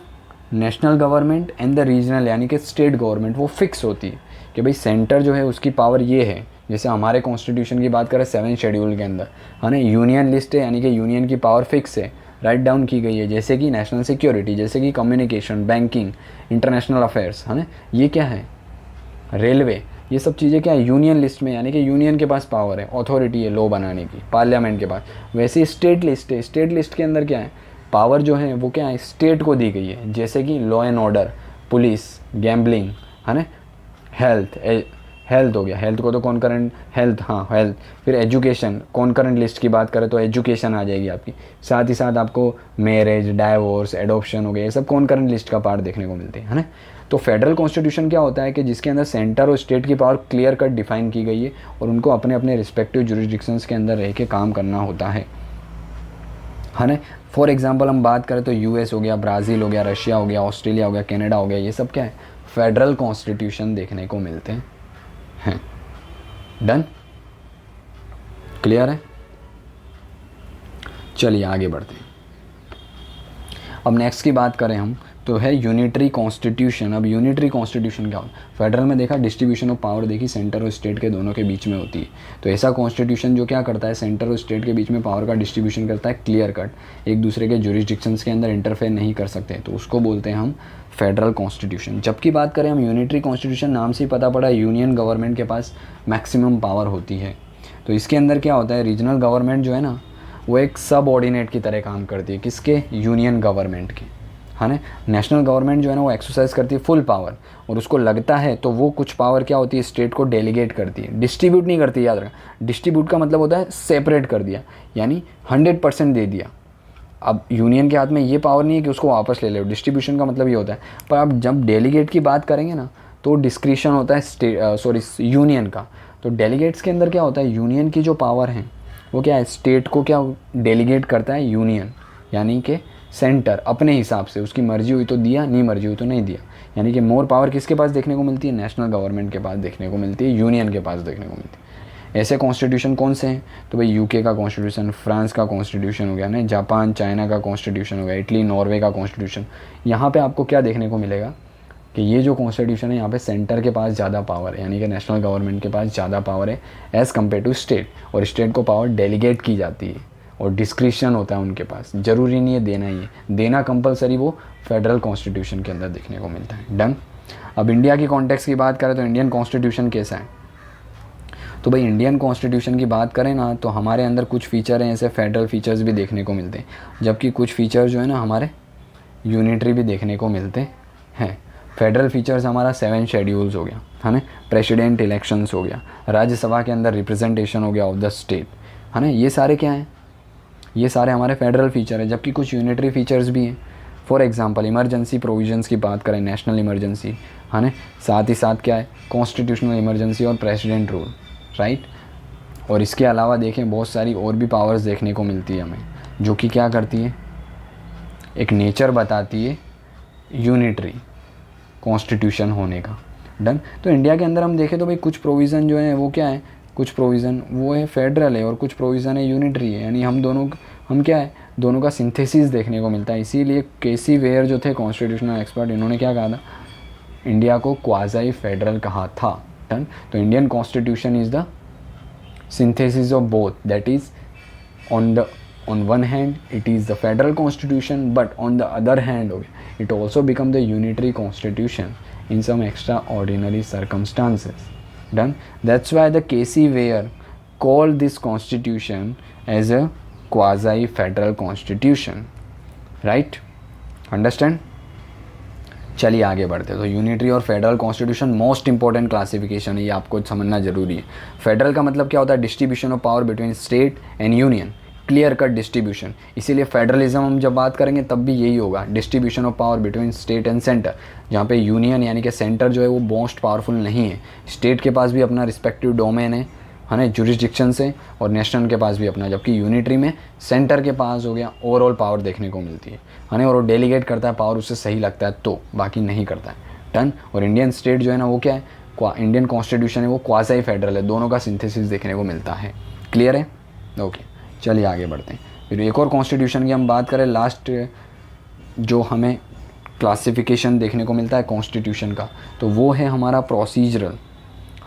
national government and the regional यानी कि स्टेट गवर्नमेंट वो फिक्स होती है, कि भाई सेंटर जो है उसकी पावर ये है। जैसे हमारे कॉन्स्टिट्यूशन की बात करें 7 शेड्यूल के अंदर, है ना, यूनियन लिस्ट है यानी कि यूनियन की पावर फिक्स है, राइट डाउन की गई है, जैसे कि नेशनल सिक्योरिटी, जैसे कि कम्युनिकेशन, बैंकिंग, इंटरनेशनल अफेयर्स, है ना, ये क्या है, रेलवे, ये सब चीज़ें क्या है यूनियन लिस्ट में, यानी कि यूनियन के पास पावर है, अथॉरिटी है लॉ बनाने की, पार्लियामेंट के पास। वैसे स्टेट लिस्ट है, स्टेट लिस्ट के अंदर क्या है, पावर जो है वो क्या है, स्टेट को दी गई है, जैसे कि law and order, police, gambling, है ना, हेल्थ, हेल्थ हो गया, हेल्थ को तो कॉन्करेंट हेल्थ, हाँ हेल्थ। फिर एजुकेशन, कॉन्करेंट लिस्ट की बात करें तो एजुकेशन आ जाएगी आपकी, साथ ही साथ आपको मैरिज, डाइवोर्स, एडॉप्शन हो गया, ये सब कॉन्करेंट लिस्ट का पार्ट देखने को मिलते हैं, है ना। तो फेडरल कॉन्स्टिट्यूशन क्या होता है कि जिसके अंदर सेंटर और स्टेट की पावर क्लियर कट डिफाइन की गई है और उनको अपने अपने रिस्पेक्टिव जुरिस्डिक्शंस के अंदर रह के काम करना होता है ना। फॉर एग्जांपल हम बात करें तो यूएस हो गया, ब्राज़ील हो गया, रशिया हो गया, ऑस्ट्रेलिया हो गया, कनाडा हो गया, ये सब क्या है, फेडरल कॉन्स्टिट्यूशन देखने को मिलते हैं। डन, क्लियर है। चलिए आगे बढ़ते हैं। अब नेक्स्ट की बात करें हम तो है यूनिटरी कॉन्स्टिट्यूशन। अब यूनिटरी कॉन्स्टिट्यूशन क्या होता है, फेडरल में देखा डिस्ट्रीब्यूशन ऑफ पावर देखी सेंटर और स्टेट के दोनों के बीच में होती है। तो ऐसा कॉन्स्टिट्यूशन जो क्या करता है, सेंटर और स्टेट के बीच में पावर का डिस्ट्रीब्यूशन करता है क्लियर कट, एक दूसरे के जुरिस्डिक्शंस के अंदर इंटरफेयर नहीं कर सकते, तो उसको बोलते हैं हम फेडरल कॉन्स्टिट्यूशन। जबकि बात करें हम यूनिटरी कॉन्स्टिट्यूशन, नाम से ही पता पड़ा यूनियन गवर्नमेंट के पास मैक्सिमम पावर होती है। तो इसके अंदर क्या होता है, रीजनल गवर्नमेंट जो है ना वो एक सब ऑर्डिनेट की तरह काम करती है, किसके, यूनियन गवर्नमेंट के, है ना। नेशनल गवर्नमेंट जो है ना वो एक्सरसाइज करती है फुल पावर, और उसको लगता है तो वो कुछ पावर क्या होती है, स्टेट को डेलीगेट करती है, डिस्ट्रीब्यूट नहीं करती, याद रखना। डिस्ट्रीब्यूट का मतलब होता है सेपरेट कर दिया, यानी 100% दे दिया। अब यूनियन के हाथ में ये पावर नहीं है कि उसको वापस ले लो, डिस्ट्रीब्यूशन का मतलब ये होता है। पर अब जब डेलीगेट की बात करेंगे ना तो डिस्क्रिशन होता है यूनियन का। तो डेलीगेट्स के अंदर क्या होता है, यूनियन की जो पावर है वो क्या है, स्टेट को क्या डेलीगेट करता है यूनियन, यानी कि सेंटर अपने हिसाब से, उसकी मर्जी हुई तो दिया, नहीं मर्जी हुई तो नहीं दिया। यानी कि मोर पावर किसके पास देखने को मिलती है, नेशनल गवर्नमेंट के पास देखने को मिलती है, यूनियन के पास देखने को मिलती है। ऐसे कॉन्स्टिट्यूशन कौन से हैं, तो भाई यूके का कॉन्स्टिट्यूशन, फ्रांस का कॉन्स्टिट्यूशन हो गया ना, जापान चाइना का कॉन्स्टिट्यूशन हो गया, इटली नॉर्वे का कॉन्स्टिट्यूशन। यहाँ पे आपको क्या देखने को मिलेगा कि ये जो कॉन्स्टिट्यूशन है यहाँ पे सेंटर के पास ज़्यादा पावर है, यानी कि नेशनल गवर्नमेंट के पास ज़्यादा पावर है एज़ कम्पेयर टू स्टेट, और स्टेट को पावर डेलीगेट की जाती है और डिस्क्रिशन होता है उनके पास, ज़रूरी नहीं है देना ही है, देना कंपलसरी वो फेडरल कॉन्स्टिट्यूशन के अंदर देखने को मिलता है। डन। अब इंडिया की कॉन्टेक्स्ट की बात करें तो इंडियन कॉन्स्टिट्यूशन कैसा है, तो भाई इंडियन कॉन्स्टिट्यूशन की बात करें ना तो हमारे अंदर कुछ फीचर हैं ऐसे फेडरल फीचर्स भी देखने को मिलते हैं, जबकि कुछ फीचर जो है ना हमारे यूनिटरी भी देखने को मिलते हैं। फेडरल फीचर्स हमारा 7 शेड्यूल्स हो गया, है ना, प्रेसिडेंट इलेक्शंस हो गया, राज्यसभा के अंदर रिप्रेजेंटेशन हो गया ऑफ द स्टेट, है ना, ये सारे क्या हैं, ये सारे हमारे फेडरल फीचर है। जबकि कुछ यूनिटरी फीचर्स भी हैं। फॉर एग्जांपल इमरजेंसी प्रोविजंस की बात करें, नेशनल इमरजेंसी, है ना, साथ ही साथ क्या है, कॉन्स्टिट्यूशनल इमरजेंसी और प्रेसिडेंट रूल, राइट। और इसके अलावा देखें बहुत सारी और भी पावर्स देखने को मिलती है हमें, जो कि क्या करती है, एक नेचर बताती है यूनिटरी कॉन्स्टिट्यूशन होने का। डन। तो इंडिया के अंदर हम देखें तो भाई कुछ प्रोविज़न जो है वो क्या है, कुछ प्रोविज़न वो है फेडरल है और कुछ प्रोविज़न है यूनिटरी है, यानी हम क्या है, दोनों का सिंथेसिस देखने को मिलता है। इसीलिए केसी वेयर जो थे कॉन्स्टिट्यूशनल एक्सपर्ट, इन्होंने क्या कहा था, इंडिया को क्वाज़ाई फेडरल कहा था। डन। तो Indian constitution is the synthesis of both, that is on the on one hand it is the federal constitution, but on the other hand it also become the unitary constitution in some extraordinary circumstances. Done. That's why the Casey Ware called this constitution as a quasi federal constitution. Right? Understand? चलिए आगे बढ़ते हैं। तो unitary और federal constitution most important classification है, ये आपको समझना जरूरी है। फेडरल का मतलब क्या होता है? Distribution of power between state and union, clear cut distribution. इसीलिए फेडरलिज्म हम जब बात करेंगे तब भी यही होगा, distribution of power between state and centre, जहाँ पे यूनियन यानी कि सेंटर जो है वो मोस्ट पावरफुल नहीं है, स्टेट के पास भी अपना रिस्पेक्टिव डोमेन है ना, जुरिस्डिक्शन से, और नेशनल के पास भी अपना, जबकि यूनिटरी में सेंटर के पास हो गया ओवरऑल पावर देखने को मिलती है ना, और वो डेलीगेट करता है पावर, उससे सही लगता है तो, बाकी नहीं करता है। डन। और इंडियन स्टेट जो है ना वो क्या है, इंडियन कॉन्स्टिट्यूशन है वो क्वासी फेडरल है, दोनों का सिंथेसिस देखने को मिलता है। क्लियर है? ओके, चलिए आगे बढ़ते हैं। फिर एक और कॉन्स्टिट्यूशन की हम बात करें, लास्ट जो हमें क्लासिफिकेशन देखने को मिलता है कॉन्स्टिट्यूशन का, तो वो है हमारा प्रोसीजरल,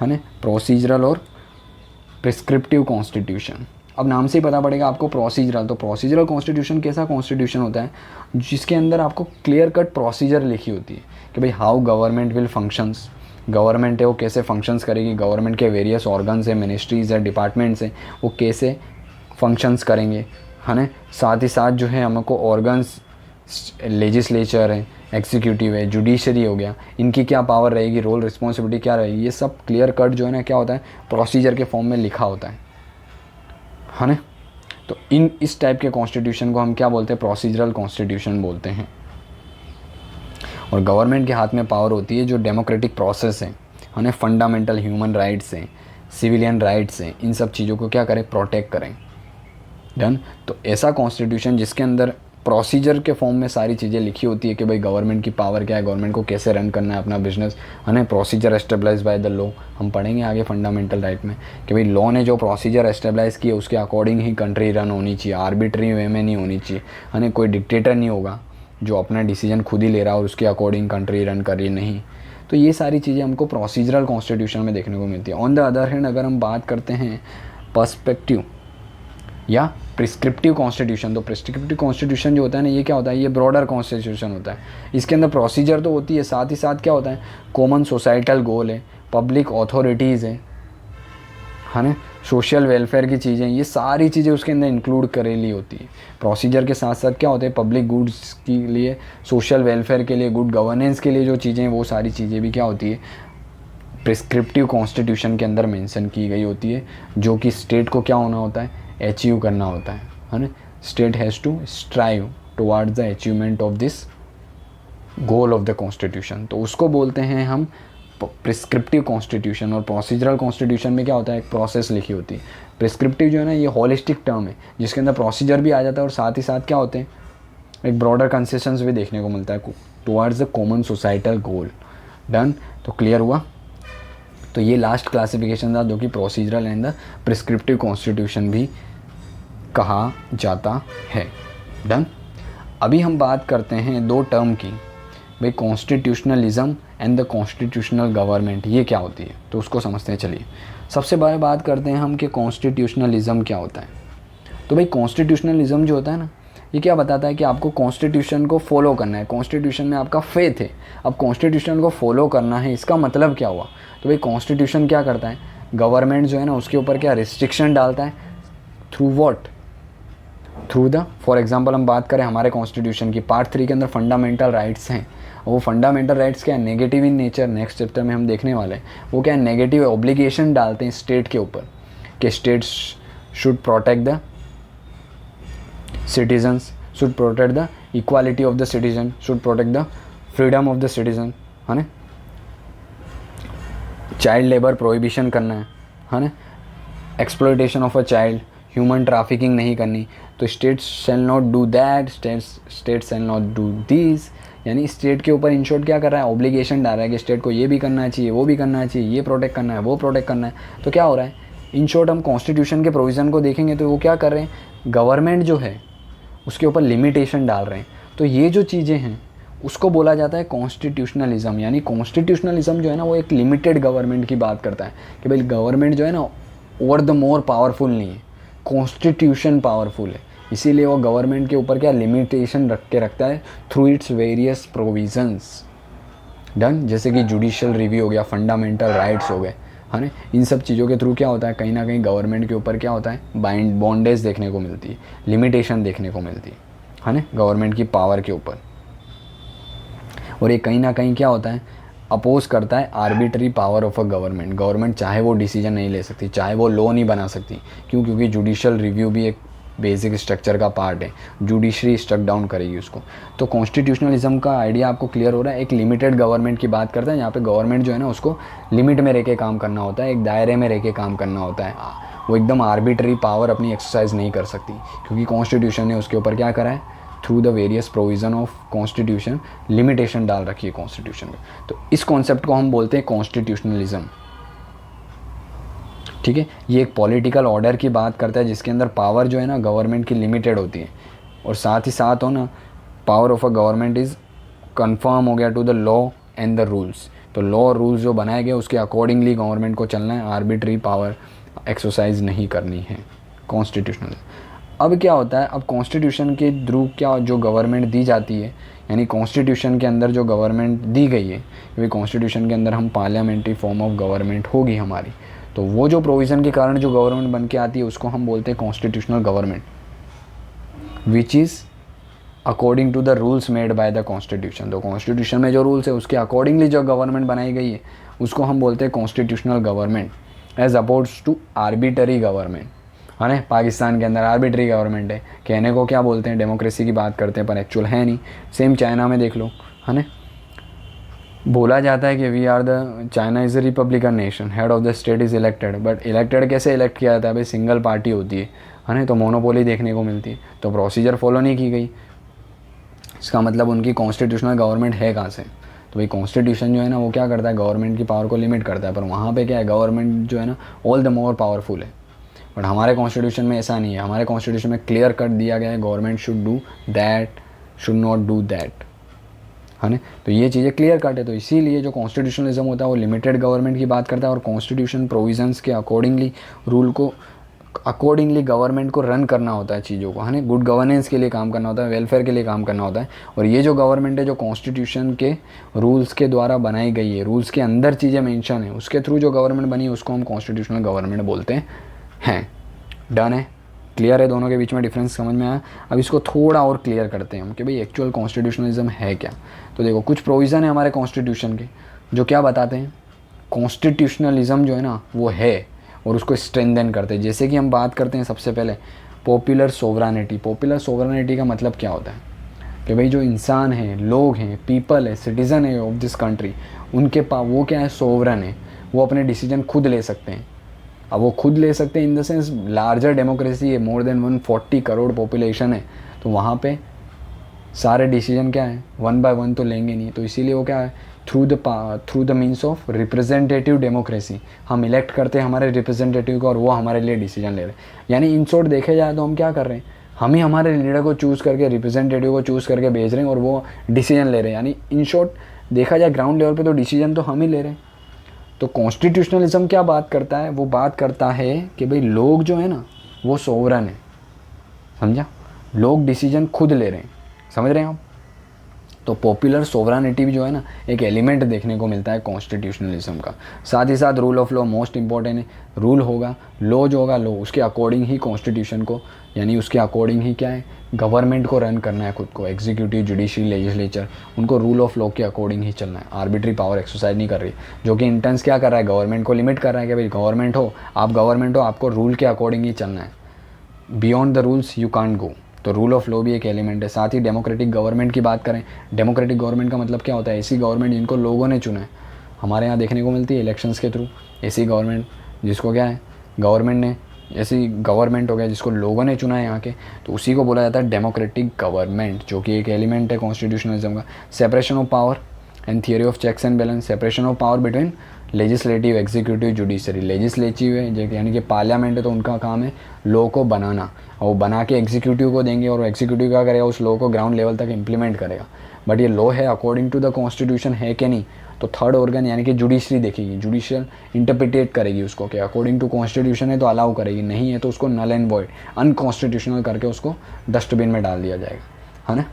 है ना, प्रोसीजरल और प्रिस्क्रिप्टिव कॉन्स्टिट्यूशन। अब नाम से ही पता पड़ेगा आपको प्रोसीजरल। तो प्रोसीजरल कॉन्स्टिट्यूशन कैसा कॉन्स्टिट्यूशन होता है, जिसके अंदर आपको क्लियर कट प्रोसीजर लिखी होती है कि भाई how government will functions, government है वो कैसे फंक्शंस करेगी, गवर्नमेंट के वेरियस ऑर्गन्स है, मिनिस्ट्रीज़ है, डिपार्टमेंट्स हैं, वो कैसे फंक्शंस करेंगे, है ना। साथ ही साथ जो है हमको ऑर्गन्स, लेजिस्लेचर है, एग्जीक्यूटिव है, जुडिशरी हो गया, इनकी क्या पावर रहेगी, रोल रिस्पॉन्सिबिलिटी क्या रहेगी, ये सब क्लियर कट जो है ना क्या होता है, प्रोसीजर के फॉर्म में लिखा होता है ना। तो इस टाइप के कॉन्स्टिट्यूशन को हम क्या बोलते हैं, प्रोसीजरल कॉन्स्टिट्यूशन बोलते हैं। और गवर्नमेंट के हाथ में पावर होती है जो डेमोक्रेटिक प्रोसेस है ना, फंडामेंटल ह्यूमन राइट्स हैं, सिविलियन राइट्स हैं, इन सब चीज़ों को क्या करें, प्रोटेक्ट करें। डन। तो ऐसा कॉन्स्टिट्यूशन जिसके अंदर प्रोसीजर के फॉर्म में सारी चीज़ें लिखी होती है कि भाई गवर्नमेंट की पावर क्या है, गवर्नमेंट को कैसे रन करना है अपना बिजनेस, है ना। प्रोसीजर एस्टेब्लाइज बाय द लॉ, हम पढ़ेंगे आगे फंडामेंटल राइट में कि भाई लॉ ने जो प्रोसीजर एस्टेब्लाइज किया उसके अकॉर्डिंग ही कंट्री रन होनी चाहिए, आर्बिट्री वे में नहीं होनी चाहिए, है ना। कोई डिक्टेटर नहीं होगा जो अपना डिसीजन खुद ही ले रहा है और उसके अकॉर्डिंग कंट्री रन कर रही नहीं। तो ये सारी चीज़ें हमको प्रोसीजरल कॉन्स्टिट्यूशन में देखने को मिलती है। ऑन द अदर हैंड अगर हम बात करते हैं पर्सपेक्टिव या प्रिस्क्रिप्टिव कॉन्स्टिट्यूशन, तो प्रिस्क्रिप्टिव कॉन्स्टिट्यूशन जो होता है ना, ये क्या होता है, ये ब्रॉडर कॉन्स्टिट्यूशन होता है। इसके अंदर प्रोसीजर तो होती है, साथ ही साथ क्या होता है, कॉमन सोसाइटल गोल है, पब्लिक अथॉरिटीज़ है ना, सोशल वेलफेयर की चीज़ें, ये सारी चीज़ें उसके अंदर इंक्लूड करेली होती है। प्रोसीजर के साथ साथ क्या होते हैं, पब्लिक गुड्स के लिए, सोशल वेलफेयर के लिए, गुड गवर्नेंस के लिए जो चीज़ें, वो सारी चीज़ें भी क्या होती है, प्रिस्क्रिप्टिव कॉन्स्टिट्यूशन के अंदर मेंशन की गई होती है, जो कि स्टेट को क्या होना होता है, अचीव करना होता है ना। State has to strive towards the achievement of this goal of the constitution, तो उसको बोलते हैं हम प्रिस्क्रिप्टिव कॉन्स्टिट्यूशन। और प्रोसीजरल कॉन्स्टिट्यूशन में क्या होता है, एक प्रोसेस लिखी होती है। प्रिस्क्रिप्टिव जो है ना, ये होलिस्टिक टर्म है जिसके अंदर प्रोसीजर भी आ जाता है और साथ ही साथ क्या होते हैं, एक ब्रॉडर कंसेशंस भी देखने को मिलता है towards the common societal goal. Done. तो क्लियर हुआ। तो ये लास्ट क्लासिफिकेशन था जो कि procedural and the prescriptive constitution भी कहा जाता है। डन। अभी हम बात करते हैं दो टर्म की, भाई constitutionalism and the constitutional government, ये क्या होती है, तो उसको समझते हैं। चलिए सबसे पहले बात करते हैं हम कि कॉन्स्टिट्यूशनलिज्म क्या होता है। तो भाई कॉन्स्टिट्यूशनलिज्म जो होता है ना, ये क्या बताता है कि आपको कॉन्स्टिट्यूशन को फॉलो करना है, कॉन्स्टिट्यूशन में आपका फेथ है, अब कॉन्स्टिट्यूशन को फॉलो करना है, इसका मतलब क्या हुआ, तो भाई कॉन्स्टिट्यूशन क्या करता है, गवर्नमेंट जो है ना उसके ऊपर क्या रिस्ट्रिक्शन डालता है, through what, through the, for example हम बात करें हमारे कॉन्स्टिट्यूशन की पार्ट 3 के अंदर फंडामेंटल राइट्स हैं, वो फंडामेंटल राइट्स क्या है, negative in nature, next chapter में हम देखने वाले हैं। वो क्या है, नेगेटिव ऑब्लिगेशन डालते हैं स्टेट के ऊपर कि states should protect the citizens, should protect the equality of the citizen, should protect the freedom of the citizen, है ना। चाइल्ड लेबर प्रोहिबिशन करना है ना, exploitation of a child, human trafficking नहीं करनी, तो states shall not do that, states shall not do this, यानी state के ऊपर इन शॉर्ट क्या कर रहा है, ऑब्लिगेशन डाल रहा है कि स्टेट को ये भी करना चाहिए, वो भी करना चाहिए, ये प्रोटेक्ट करना है, वो प्रोटेक्ट करना है। तो क्या हो रहा है, इन शॉर्ट हम कॉन्स्टिट्यूशन के प्रोविज़न को देखेंगे तो वो क्या कर रहे हैं, गवर्नमेंट जो है उसके ऊपर लिमिटेशन डाल रहे हैं। तो ये जो चीज़ें हैं उसको बोला जाता है कॉन्स्टिट्यूशनलिज्म, यानी कॉन्स्टिट्यूशनलिज्म जो है ना वो एक लिमिटेड गवर्नमेंट की बात करता है कि भाई गवर्नमेंट जो है ना ओवर द मोर पावरफुल नहीं है, कॉन्स्टिट्यूशन पावरफुल है, इसीलिए वो गवर्नमेंट के ऊपर क्या लिमिटेशन रख के रखता है through its various provisions. Done. जैसे कि जुडिशियल रिव्यू हो गया, फंडामेंटल राइट्स हो गए, है ना। इन सब चीज़ों के थ्रू क्या होता है, कहीं ना कहीं गवर्नमेंट के ऊपर क्या होता है, बॉन्डेज देखने को मिलती है, लिमिटेशन देखने को मिलती है ना, गवर्नमेंट की पावर के ऊपर। और ये कहीं ना कहीं क्या होता है, अपोज करता है arbitrary power of a government. Government चाहे वो डिसीजन नहीं ले सकती, चाहे वो लॉ नहीं बना सकती। क्यों? क्योंकि जुडिशियल रिव्यू भी एक बेसिक स्ट्रक्चर का पार्ट है, जुडिशरी स्ट्रक डाउन करेगी उसको। तो कॉन्स्टिट्यूशनलिज्म का आइडिया आपको क्लियर हो रहा है। एक लिमिटेड गवर्नमेंट की बात करता है, यहाँ पे गवर्नमेंट जो है ना उसको लिमिट में रह के काम करना होता है, एक दायरे में रह के काम करना होता है। वो एकदम आर्बिट्री पावर अपनी एक्सरसाइज नहीं कर सकती, क्योंकि कॉन्स्टिट्यूशन ने उसके ऊपर क्या करा है, through the various provision of constitution limitation डाल रखी है कॉन्स्टिट्यूशन में। तो इस कॉन्सेप्ट को हम बोलते हैं कॉन्स्टिट्यूशनलिज्म। ठीक है, ये एक पॉलिटिकल ऑर्डर की बात करता है जिसके अंदर पावर जो है ना गवर्नमेंट की लिमिटेड होती है, और साथ ही साथ हो ना power of a government is confirm हो गया to the law and the rules. तो लॉ और रूल्स जो बनाए गए उसके अकॉर्डिंगली गवर्नमेंट को चलना है, आर्बिट्री पावर एक्सरसाइज नहीं करनी है, कॉन्स्टिट्यूशनल। अब क्या होता है, अब कॉन्स्टिट्यूशन के थ्रू क्या जो गवर्नमेंट दी जाती है, यानी कॉन्स्टिट्यूशन के अंदर जो गवर्नमेंट दी गई है, क्योंकि कॉन्स्टिट्यूशन के अंदर हम पार्लियामेंट्री फॉर्म ऑफ गवर्नमेंट होगी हमारी, तो वो जो प्रोविज़न के कारण जो गवर्नमेंट बन के आती है उसको हम बोलते हैं constitutional government, which is according to the rules made by the constitution. तो कॉन्स्टिट्यूशन में जो रूल्स है उसके अकॉर्डिंगली जो गवर्नमेंट बनाई गई है उसको हम बोलते हैं constitutional government as oppose to arbitrary government, है ना। पाकिस्तान के अंदर आर्बिट्री गवर्नमेंट है, कहने को क्या बोलते हैं, डेमोक्रेसी की बात करते हैं, पर एक्चुअल है नहीं। सेम चाइना में देख लो, है ना, बोला जाता है कि we are the China is a republican nation, head of the state is elected, but elected कैसे इलेक्ट किया जाता है भाई, सिंगल पार्टी होती है ना, तो मोनोपोली देखने को मिलती है, तो प्रोसीजर फॉलो नहीं की गई। इसका मतलब उनकी कॉन्स्टिट्यूशनल गवर्नमेंट है कहाँ से। तो भाई कॉन्स्टिट्यूशन जो है ना वो क्या करता है, गवर्नमेंट की पावर को लिमिट करता है, पर वहाँ पे क्या है, गवर्नमेंट जो है ना ऑल द मोर पावरफुल है। बट हमारे कॉन्स्टिट्यूशन में ऐसा नहीं है, हमारे कॉन्स्टिट्यूशन में क्लियर कट दिया गया है government should do that, should not do that, है ना। तो ये चीज़ें क्लियर कट है। तो इसीलिए जो कॉन्स्टिट्यूशनलिज्म होता है वो लिमिटेड गवर्नमेंट की बात करता है, और कॉन्स्टिट्यूशन प्रोविजंस के अकॉर्डिंगली रूल को अकॉर्डिंगली गवर्नमेंट को रन करना होता है चीज़ों को, है ना। गुड गवर्नेंस के लिए काम करना होता है, वेलफेयर के लिए काम करना होता है। और ये जो गवर्नमेंट है जो कॉन्स्टिट्यूशन के रूल्स के द्वारा बनाई गई है, रूल्स के अंदर चीज़ें मेंशन है, उसके थ्रू जो गवर्नमेंट बनी है उसको हम कॉन्स्टिट्यूशनल गवर्नमेंट बोलते हैं। डन है, क्लियर है, दोनों के बीच में डिफरेंस समझ में आया। अब इसको थोड़ा और क्लियर करते हैं हम कि भाई एक्चुअल कॉन्स्टिट्यूशनलिज्म है क्या। तो देखो कुछ प्रोविज़न है हमारे कॉन्स्टिट्यूशन के जो क्या बताते हैं, कॉन्स्टिट्यूशनलिज्म जो है ना वो है और उसको स्ट्रेंथन करते हैं। जैसे कि हम बात करते हैं सबसे पहले पॉपुलर सोवरानिटी। पॉपुलर सोवरानिटी का मतलब क्या होता है कि भाई जो इंसान हैं, लोग हैं, पीपल है, सिटीज़न है ऑफ दिस कंट्री, उनके पास वो क्या है, सोवरन है, वो अपने डिसीजन खुद ले सकते हैं। अब वो खुद ले सकते हैं in the sense larger democracy है, मोर देन 140 करोड़ पॉपुलेशन है, तो वहाँ पे सारे डिसीजन क्या है, वन बाय वन तो लेंगे नहीं। तो इसीलिए वो क्या है, through the means of representative democracy, हम इलेक्ट करते हैं हमारे रिप्रेजेंटेटिव को और वो हमारे लिए डिसीजन ले रहे हैं। यानी इन शॉर्ट देखे जाए तो हम क्या कर रहे हैं, हम ही हमारे लीडर को चूज़ करके, रिप्रेजेंटेटिव को चूज़ करके भेज रहे हैं और वो डिसीजन ले रहे हैं। यानी इन शॉर्ट देखा जाए ग्राउंड लेवल पे तो डिसीजन तो हम ही ले रहे हैं। तो कॉन्स्टिट्यूशनलिज्म क्या बात करता है, वो बात करता है कि भाई लोग जो है ना वो सोवरन है, समझा, लोग डिसीजन खुद ले रहे हैं, समझ रहे हैं आप। तो पॉपुलर सोवरानिटी भी जो है ना एक एलिमेंट देखने को मिलता है कॉन्स्टिट्यूशनलिज्म का। साथ ही साथ rule of law most important है। रूल होगा, लॉ जो होगा, लॉ उसके अकॉर्डिंग ही कॉन्स्टिट्यूशन को, यानी उसके अकॉर्डिंग ही क्या है, गवर्नमेंट को रन करना है खुद को, एग्जीक्यूटिव, जुडिशरी, लेजिस्लेचर, उनको रूल ऑफ लॉ के अकॉर्डिंग ही चलना है। आर्बिट्री पावर एक्सरसाइज नहीं कर रही, जो कि इंटेंस क्या कर रहा है, गवर्नमेंट को लिमिट कर रहा है कि भाई गवर्नमेंट हो, आपको रूल के अकॉर्डिंग ही चलना है, beyond the rules you can't go. तो रूल ऑफ लॉ भी एक एलिमेंट है। साथ ही डेमोक्रेटिक गवर्नमेंट की बात करें, डेमोक्रेटिक गवर्नमेंट का मतलब क्या होता है, ऐसी गवर्नमेंट जिनको लोगों ने चुना है। हमारे यहाँ देखने को मिलती है इलेक्शंस के थ्रू ऐसी गवर्नमेंट जिसको क्या है, गवर्नमेंट ने, ऐसी गवर्नमेंट हो गया जिसको लोगों ने चुना है यहाँ के, तो उसी को बोला जाता है डेमोक्रेटिक गवर्नमेंट, जो कि एक एलिमेंट है कॉन्स्टिट्यूशनलिज्म का। Separation of power and theory of checks and balance. Separation of power between legislative, executive, judiciary. Legislative है यानी कि पार्लियामेंट है, तो उनका काम है लॉ को बनाना, और वो बना के एग्जीक्यूटिव को देंगे और एग्जीक्यूटिव क्या करेगा, उस लॉ को ग्राउंड लेवल तक इम्प्लीमेंट करेगा। बट ये लॉ है अकॉर्डिंग टू द कॉन्स्टिट्यूशन है कि नहीं, तो थर्ड ऑर्गन यानी कि जुडिशरी देखेगी, जुडिशियल इंटरप्रिटेट करेगी उसको कि अकॉर्डिंग टू कॉन्स्टिट्यूशन है तो अलाउ करेगी, नहीं है तो उसको नल एंड वॉइड अनकॉन्स्टिट्यूशनल करके उसको डस्टबिन में डाल दिया जाएगा, है ना।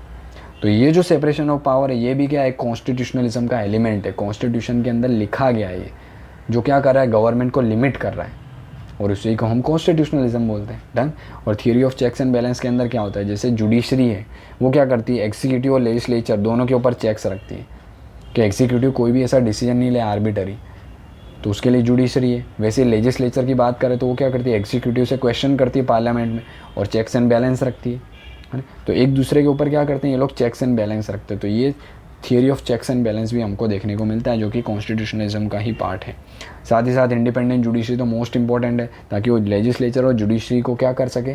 तो ये जो सेपरेशन ऑफ पावर है ये भी क्या है, कॉन्स्टिट्यूशनलिज्म का एलिमेंट है, कॉन्स्टिट्यूशन के अंदर लिखा गया है ये, जो क्या कर रहा है, गवर्नमेंट को लिमिट कर रहा है, और उसी को हम कॉन्स्टिट्यूशनलिज्म बोलते हैं। डन। और theory of checks and balance के अंदर क्या होता है, जैसे जुडिशरी है वो क्या करती है, एग्जीक्यूटिव और लेजिस्लेचर दोनों के ऊपर चेक्स रखती है कि एग्जीक्यूटिव कोई भी ऐसा डिसीजन नहीं ले आर्बिटरी, तो उसके लिए जुडिशरी है। वैसे लेजिस्लेचर की बात करें तो वो क्या करती है, एग्जीक्यूटिव से क्वेश्चन करती है पार्लियामेंट में और चेक्स एंड बैलेंस रखती है ना। तो एक दूसरे के ऊपर क्या करते हैं ये लोग, चेक्स एंड बैलेंस रखते हैं। तो ये theory of checks and balance भी हमको देखने को मिलता है, जो कि कॉन्स्टिट्यूशनलिज्म का ही पार्ट है। साथ ही साथ इंडिपेंडेंट जुडिशरी तो मोस्ट इंपॉर्टेंट है, ताकि वो लेजिस्लेचर और जुडिशरी को क्या कर सके,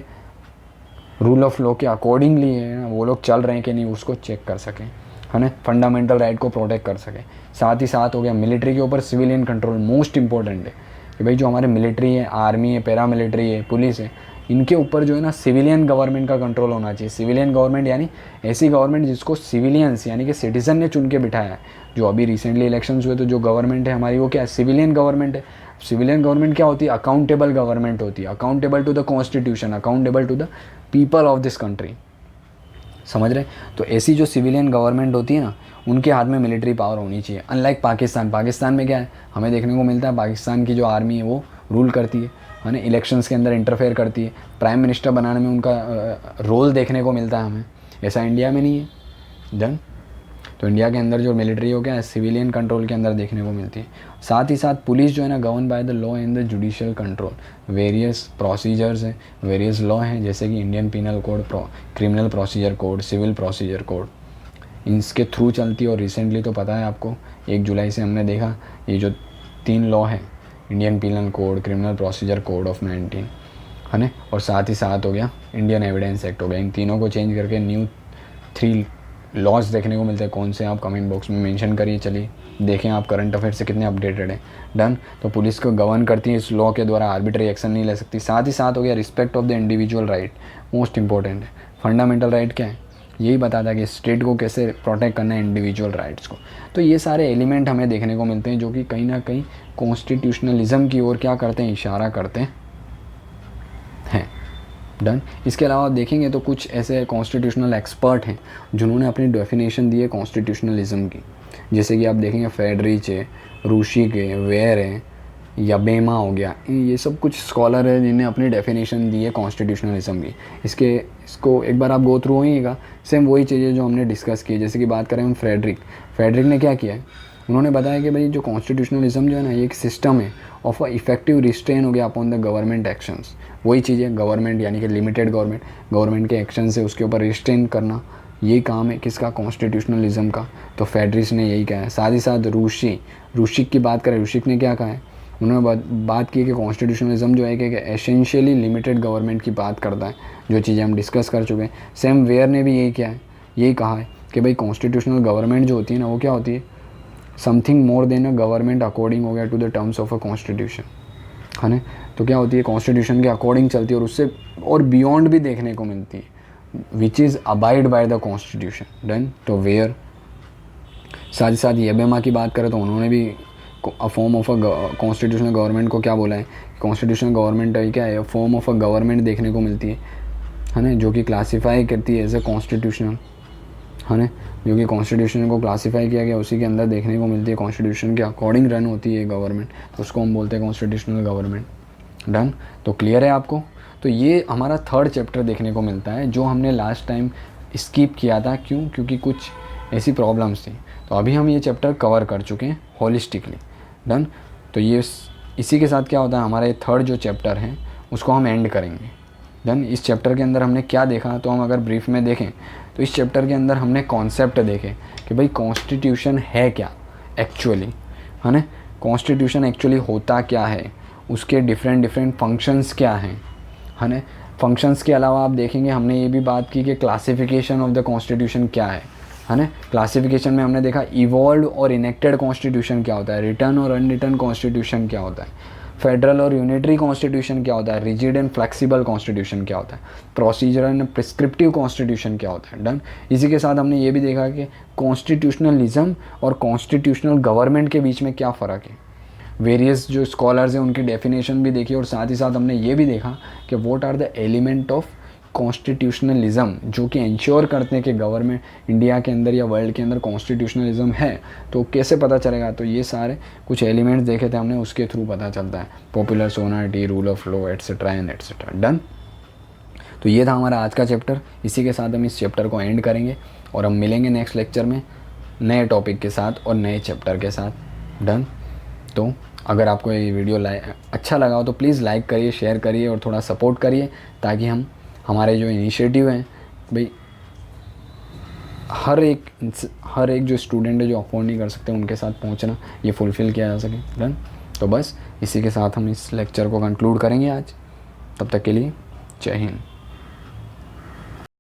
रूल ऑफ लॉ के अकॉर्डिंगली है ना वो लोग चल रहे हैं कि नहीं उसको चेक कर सकें, है ना, फंडामेंटल राइट को प्रोटेक्ट कर सकें। साथ ही साथ हो गया मिलिट्री के ऊपर सिविलियन कंट्रोल, मोस्ट इंपॉर्टेंट है कि भाई जो हमारे मिलिट्री है, आर्मी है, पैरा मिलिट्री है, पुलिस है, इनके ऊपर जो है ना सिविलियन गवर्नमेंट का कंट्रोल होना चाहिए। सिविलियन गवर्नमेंट यानी ऐसी गवर्नमेंट जिसको सिविलियंस यानी कि सिटीजन ने चुन के बिठाया है। जो अभी रिसेंटली इलेक्शंस हुए तो जो गवर्नमेंट है हमारी वो क्या है, सिविलियन गवर्नमेंट है। सिविलियन गवर्नमेंट क्या होती है, अकाउंटेबल गवर्नमेंट होती है, accountable to the constitution, accountable to the people of this country, समझ रहे। तो ऐसी जो सिविलियन गवर्नमेंट होती है ना उनके हाथ में मिलिट्री पावर होनी चाहिए। अनलाइक पाकिस्तान में क्या है हमें देखने को मिलता है, पाकिस्तान की जो आर्मी है वो रूल करती है ना, इलेक्शंस के अंदर इंटरफेयर करती है, प्राइम मिनिस्टर बनाने में उनका रोल देखने को मिलता है हमें। ऐसा इंडिया में नहीं है। डन। तो इंडिया के अंदर जो मिलिट्री हो क्या है, सिविलियन कंट्रोल के अंदर देखने को मिलती है। साथ ही साथ पुलिस जो है ना govern by the law and the judicial control. Various procedures हैं, वेरियस लॉ हैं, जैसे कि Indian penal code, criminal procedure code, civil procedure code, इसके थ्रू चलती है। और रिसेंटली तो पता है आपको 1 जुलाई से हमने देखा ये जो 3 लॉ हैं, Indian penal code, criminal procedure code of 19, है ना, और साथ ही साथ हो गया इंडियन एविडेंस एक्ट हो गया। इन तीनों को चेंज करके न्यू 3 लॉज देखने को मिलते हैं। कौन से आप कमेंट बॉक्स में मेंशन करिए, चलिए देखें आप करंट अफेयर से कितने अपडेटेड हैं। डन। तो पुलिस को गवर्न करती है, इस लॉ के द्वारा आर्बिट्री एक्शन नहीं ले सकती। साथ ही साथ हो गया respect of the individual right, most important है। फंडामेंटल राइट क्या है, यही बताता है कि स्टेट को कैसे प्रोटेक्ट करना है इंडिविजुअल राइट्स को। तो ये सारे एलिमेंट हमें देखने को मिलते हैं जो कि कहीं ना कहीं कॉन्स्टिट्यूशनलिज्म की ओर क्या करते हैं, इशारा करते हैं। डन। इसके अलावा आप देखेंगे तो कुछ ऐसे कॉन्स्टिट्यूशनल एक्सपर्ट हैं जिन्होंने अपनी डेफिनेशन दी है कॉन्स्टिट्यूशनलिज्म की। जैसे कि आप देखेंगे फेडरिच है, रूशी के, वेयर है, यबेमा हो गया, ये सब कुछ स्कॉलर है जिन्हें अपनी डेफिनेशन दी है कॉन्स्टिट्यूशनलिज्म की। इसको एक बार आप गो थ्रू होइएगा, सेम वही चीज़ें जो हमने डिस्कस की। जैसे कि बात करें हम फ्रेडरिक ने क्या किया है, उन्होंने बताया कि भाई जो कॉन्स्टिट्यूशनलिज्म जो है ना ये एक सिस्टम है ऑफ अ इफेक्टिव रिस्ट्रेन हो गया अपॉन द गवर्नमेंट एक्शंस। वही चीज़ है, गवर्नमेंट यानी कि लिमिटेड गवर्नमेंट के एक्शन से उसके ऊपर रिस्ट्रेन करना, यही काम है किसका, कॉन्स्टिट्यूशनलिज्म का। तो फेडरिच ने यही कहा है। साथ ही साथ रूशिक की बात करें, रूशिक ने क्या कहा है, उन्होंने बात की कि कॉन्स्टिट्यूशनलिज्म जो है कि एसेंशियली लिमिटेड गवर्नमेंट की बात करता है, जो चीज़ें हम डिस्कस कर चुके हैं। सेम वेयर ने भी यही किया है, यही कहा है कि भाई कॉन्स्टिट्यूशनल गवर्नमेंट जो होती है ना वो क्या होती है, something more than a government according हो गया to the terms of a constitution, है ना। तो क्या होती है, कॉन्स्टिट्यूशन के अकॉर्डिंग चलती है और उससे और बियॉन्ड भी देखने को मिलती है, which is abide by the constitution. Done. तो वेयर। साथ ही साथ येबेमा की बात करें तो उन्होंने भी a form of a constitutional government को क्या बोला है, कॉन्स्टिट्यूशनल गवर्नमेंट क्या है, फॉर्म ऑफ अ गवर्नमेंट देखने को मिलती है ना, जो कि क्लासीफाई करती है एज ए कॉन्स्टिट्यूशनल, है ना, जो कि कॉन्स्टिट्यूशन को क्लासीफाई किया गया उसी के अंदर देखने को मिलती है, कॉन्स्टिट्यूशन के अकॉर्डिंग रन होती है गवर्नमेंट, तो उसको हम बोलते हैं कॉन्स्टिट्यूशनल गवर्नमेंट। डन। तो क्लियर है आपको। तो ये हमारा 3rd चैप्टर देखने को मिलता है जो हमने लास्ट टाइम स्किप किया था। क्यों? क्योंकि कुछ ऐसी प्रॉब्लम्स थी। तो अभी हम ये चैप्टर कवर कर चुके हैं होलिस्टिकली। डन। तो ये इसी के साथ क्या होता है, हमारा ये 3rd जो चैप्टर है उसको हम एंड करेंगे। डन। इस चैप्टर के अंदर हमने क्या देखा, तो हम अगर ब्रीफ में देखें तो इस चैप्टर के अंदर हमने कॉन्सेप्ट देखे कि भाई कॉन्स्टिट्यूशन है क्या एक्चुअली, है ना, कॉन्स्टिट्यूशन एक्चुअली होता क्या है, उसके डिफरेंट फंक्शंस क्या हैं, है ना। फंक्शंस के अलावा आप देखेंगे हमने ये भी बात की कि क्लासिफिकेशन ऑफ द कॉन्स्टिट्यूशन क्या है ना। क्लासिफिकेशन में हमने देखा इवॉल्व और इनेक्टेड कॉन्स्टिट्यूशन क्या होता है, रिटर्न और अनरिटर्न कॉन्स्टिट्यूशन क्या होता है। फेडरल और यूनिटरी कॉन्स्टिट्यूशन क्या होता है, रिजिड एंड फ्लेक्सिबल कॉन्स्टिट्यूशन क्या होता है, प्रोसीजरल एंड प्रिस्क्रिप्टिव कॉन्स्टिट्यूशन क्या होता है। डन। इसी के साथ हमने ये भी देखा कि कॉन्स्टिट्यूशनलिज्म और कॉन्स्टिट्यूशनल गवर्नमेंट के बीच में क्या फ़र्क है। वेरियस जो स्कॉलर्स हैं उनकी डेफिनेशन भी देखी और साथ ही साथ हमने ये भी देखा कि what are the element of constitutionalism जो कि इंश्योर करते हैं कि गवर्नमेंट इंडिया के अंदर या वर्ल्ड के अंदर कॉन्स्टिट्यूशनलिज्म है। तो कैसे पता चलेगा, तो ये सारे कुछ एलिमेंट्स देखे थे हमने, उसके थ्रू पता चलता है। पॉपुलर सोनारिटी, rule of law, etcetera and etcetera. Done. तो ये था हमारा आज का चैप्टर। इसी के साथ हम इस चैप्टर को एंड करेंगे और हम मिलेंगे नेक्स्ट लेक्चर में नए टॉपिक के साथ और नए चैप्टर के साथ। डन। तो अगर आपको ये वीडियो अच्छा लगा हो तो प्लीज़ लाइक करिए, शेयर करिए और थोड़ा सपोर्ट करिए, ताकि हमारे जो इनिशिएटिव हैं भाई हर एक जो स्टूडेंट है जो अफोर्ड नहीं कर सकते उनके साथ पहुंचना, ये फुलफ़िल किया जा सके। डन। तो बस इसी के साथ हम इस लेक्चर को कंक्लूड करेंगे आज। तब तक के लिए जय हिंद।